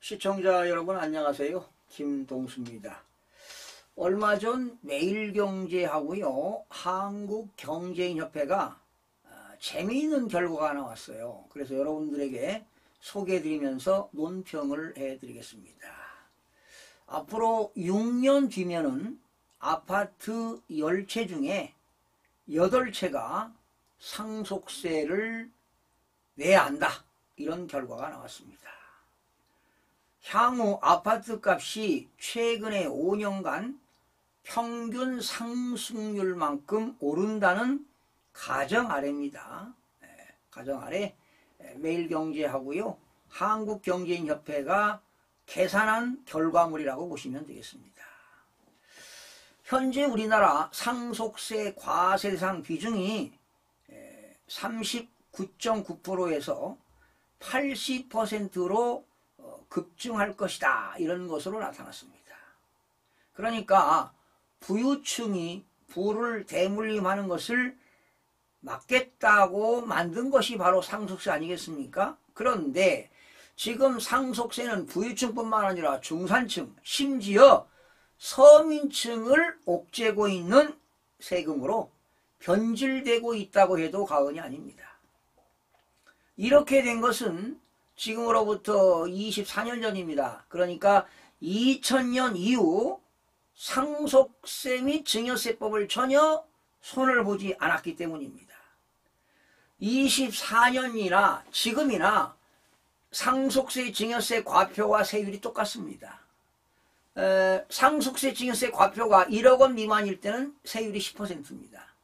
시청자 여러분 안녕하세요. 김동수입니다. 얼마 전 매일경제하고요 한국경제인협회가 재미있는 결과가 나왔어요. 그래서 여러분들에게 소개해드리면서 논평을 해드리겠습니다. 앞으로 6년 뒤면은 아파트 10채 중에 8채가 상속세를 내야 한다, 이런 결과가 나왔습니다. 향후 아파트 값이 최근에 5년간 평균 상승률만큼 오른다는 가정 아래입니다. 가정 아래 매일경제하고요 한국경제인협회가 계산한 결과물이라고 보시면 되겠습니다. 현재 우리나라 상속세 과세 대상 비중이 39.9%에서 80%로 급증할 것이다, 이런 것으로 나타났습니다. 그러니까 부유층이 부를 대물림하는 것을 막겠다고 만든 것이 바로 상속세 아니겠습니까? 그런데 지금 상속세는 부유층뿐만 아니라 중산층, 심지어 서민층을 옥죄고 있는 세금으로 변질되고 있다고 해도 과언이 아닙니다. 이렇게 된 것은 지금으로부터 24년 전입니다. 그러니까 2000년 이후 상속세 및 증여세법을 전혀 손을 보지 않았기 때문입니다. 24년이나 지금이나 상속세, 증여세 과표와 세율이 똑같습니다. 상속세, 증여세 과표가 1억 원 미만일 때는 세율이 10%입니다.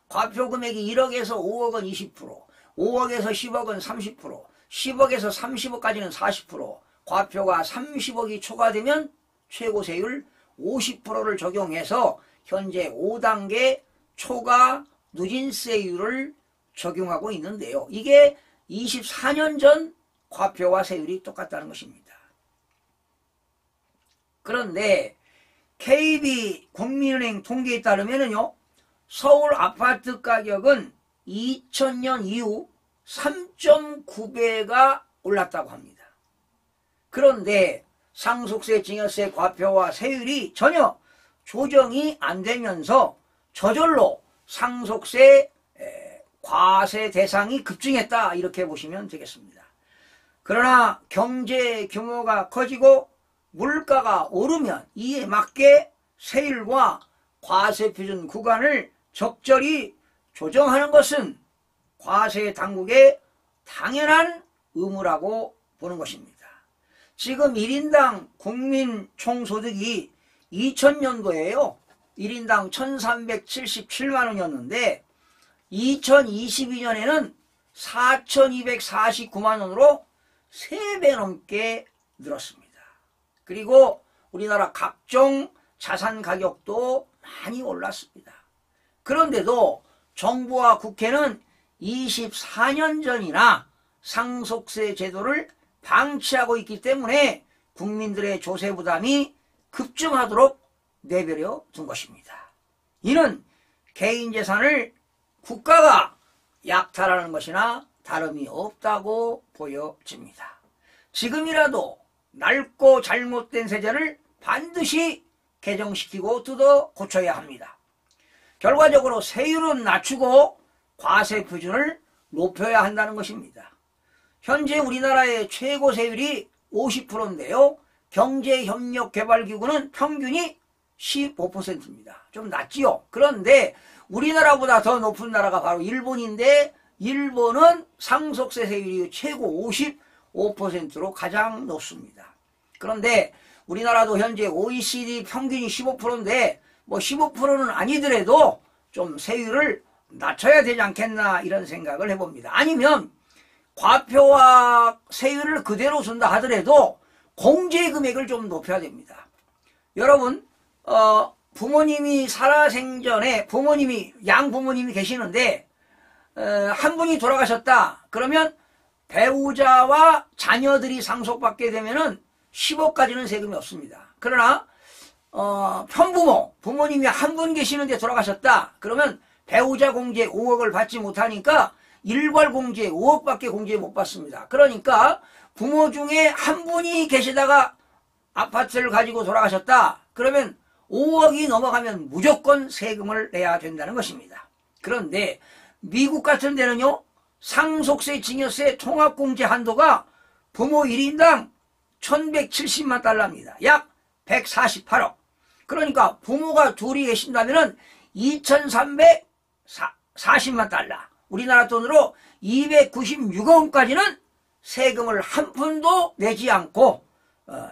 과표 금액이 1억에서 5억은 20%, 5억에서 10억은 30%, 10억에서 30억까지는 40%, 과표가 30억이 초과되면 최고세율 50%를 적용해서 현재 5단계 초과 누진세율을 적용하고 있는데요. 이게 24년 전 과표와 세율이 똑같다는 것입니다. 그런데 KB국민은행 통계에 따르면요, 서울 아파트 가격은 2000년 이후 3.9배가 올랐다고 합니다. 그런데 상속세, 증여세, 과표와 세율이 전혀 조정이 안 되면서 저절로 상속세 과세 대상이 급증했다, 이렇게 보시면 되겠습니다. 그러나 경제 규모가 커지고 물가가 오르면 이에 맞게 세율과 과세 표준 구간을 적절히 조정하는 것은 과세 당국의 당연한 의무라고 보는 것입니다. 지금 1인당 국민 총소득이 2000년도에요 1인당 1377만 원이었는데 2022년에는 4249만 원으로 3배 넘게 늘었습니다. 그리고 우리나라 각종 자산 가격도 많이 올랐습니다. 그런데도 정부와 국회는 24년 전이나 상속세 제도를 방치하고 있기 때문에 국민들의 조세 부담이 급증하도록 내버려 둔 것입니다. 이는 개인 재산을 국가가 약탈하는 것이나 다름이 없다고 보여집니다. 지금이라도 낡고 잘못된 세제를 반드시 개정시키고 뜯어 고쳐야 합니다. 결과적으로 세율은 낮추고 과세 표준을 높여야 한다는 것입니다. 현재 우리나라의 최고 세율이 50%인데요. 경제협력개발기구는 평균이 15%입니다. 좀 낮지요. 그런데 우리나라보다 더 높은 나라가 바로 일본인데 일본은 상속세 세율이 최고 55%로 가장 높습니다. 그런데 우리나라도 현재 OECD 평균이 15%인데 뭐 15%는 아니더라도 좀 세율을 낮춰야 되지 않겠나, 이런 생각을 해봅니다. 아니면 과표와 세율을 그대로 준다 하더라도 공제 금액을 좀 높여야 됩니다. 여러분 부모님이 살아생전에 양부모님이 계시는데 한 분이 돌아가셨다 그러면 배우자와 자녀들이 상속받게 되면은 10억까지는 세금이 없습니다. 그러나 편부모, 부모님이 한 분 계시는데 돌아가셨다 그러면 배우자 공제 5억을 받지 못하니까 일괄 공제 5억밖에 공제 못 받습니다. 그러니까 부모 중에 한 분이 계시다가 아파트를 가지고 돌아가셨다. 그러면 5억이 넘어가면 무조건 세금을 내야 된다는 것입니다. 그런데 미국 같은 데는요, 상속세, 증여세, 통합공제 한도가 부모 1인당 1170만 달러입니다. 약 148억. 그러니까 부모가 둘이 계신다면 2340만 달러. 우리나라 돈으로 296억 원까지는 세금을 한 푼도 내지 않고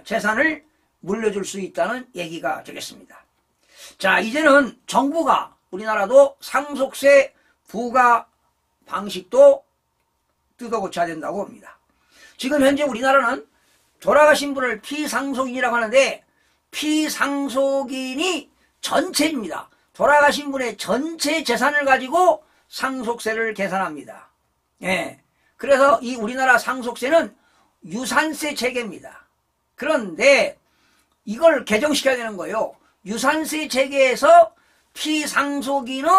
재산을 물려줄 수 있다는 얘기가 되겠습니다. 자, 이제는 정부가 우리나라도 상속세 부과 방식도 뜯어고쳐야 된다고 봅니다. 지금 현재 우리나라는 돌아가신 분을 피상속인이라고 하는데 피상속인이 전체입니다. 돌아가신 분의 전체 재산을 가지고 상속세를 계산합니다. 예. 그래서 이 우리나라 상속세는 유산세 체계입니다. 그런데 이걸 개정시켜야 되는 거예요. 유산세 체계에서 피상속인의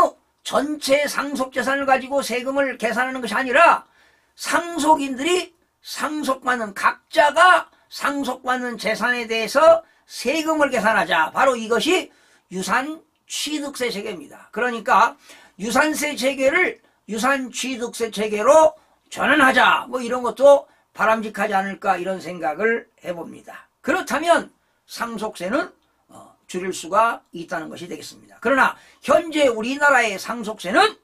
전체 상속재산을 가지고 세금을 계산하는 것이 아니라 상속인들이 상속받는 각자가 상속받는 재산에 대해서 세금을 계산하자. 바로 이것이 유산취득세 체계입니다. 그러니까 유산세 체계를 유산취득세 체계로 전환하자. 뭐 이런 것도 바람직하지 않을까 이런 생각을 해봅니다. 그렇다면 상속세는 줄일 수가 있다는 것이 되겠습니다. 그러나 현재 우리나라의 상속세는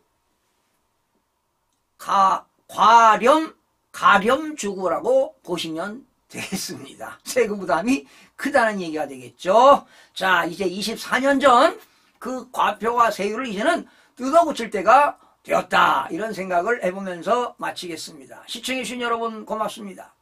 가렴주구라고 보시면 되겠습니다. 세금 부담이 크다는 얘기가 되겠죠. 자, 이제 24년 전 그 과표와 세율을 이제는 뜯어고칠 때가 되었다. 이런 생각을 해보면서 마치겠습니다. 시청해주신 여러분 고맙습니다.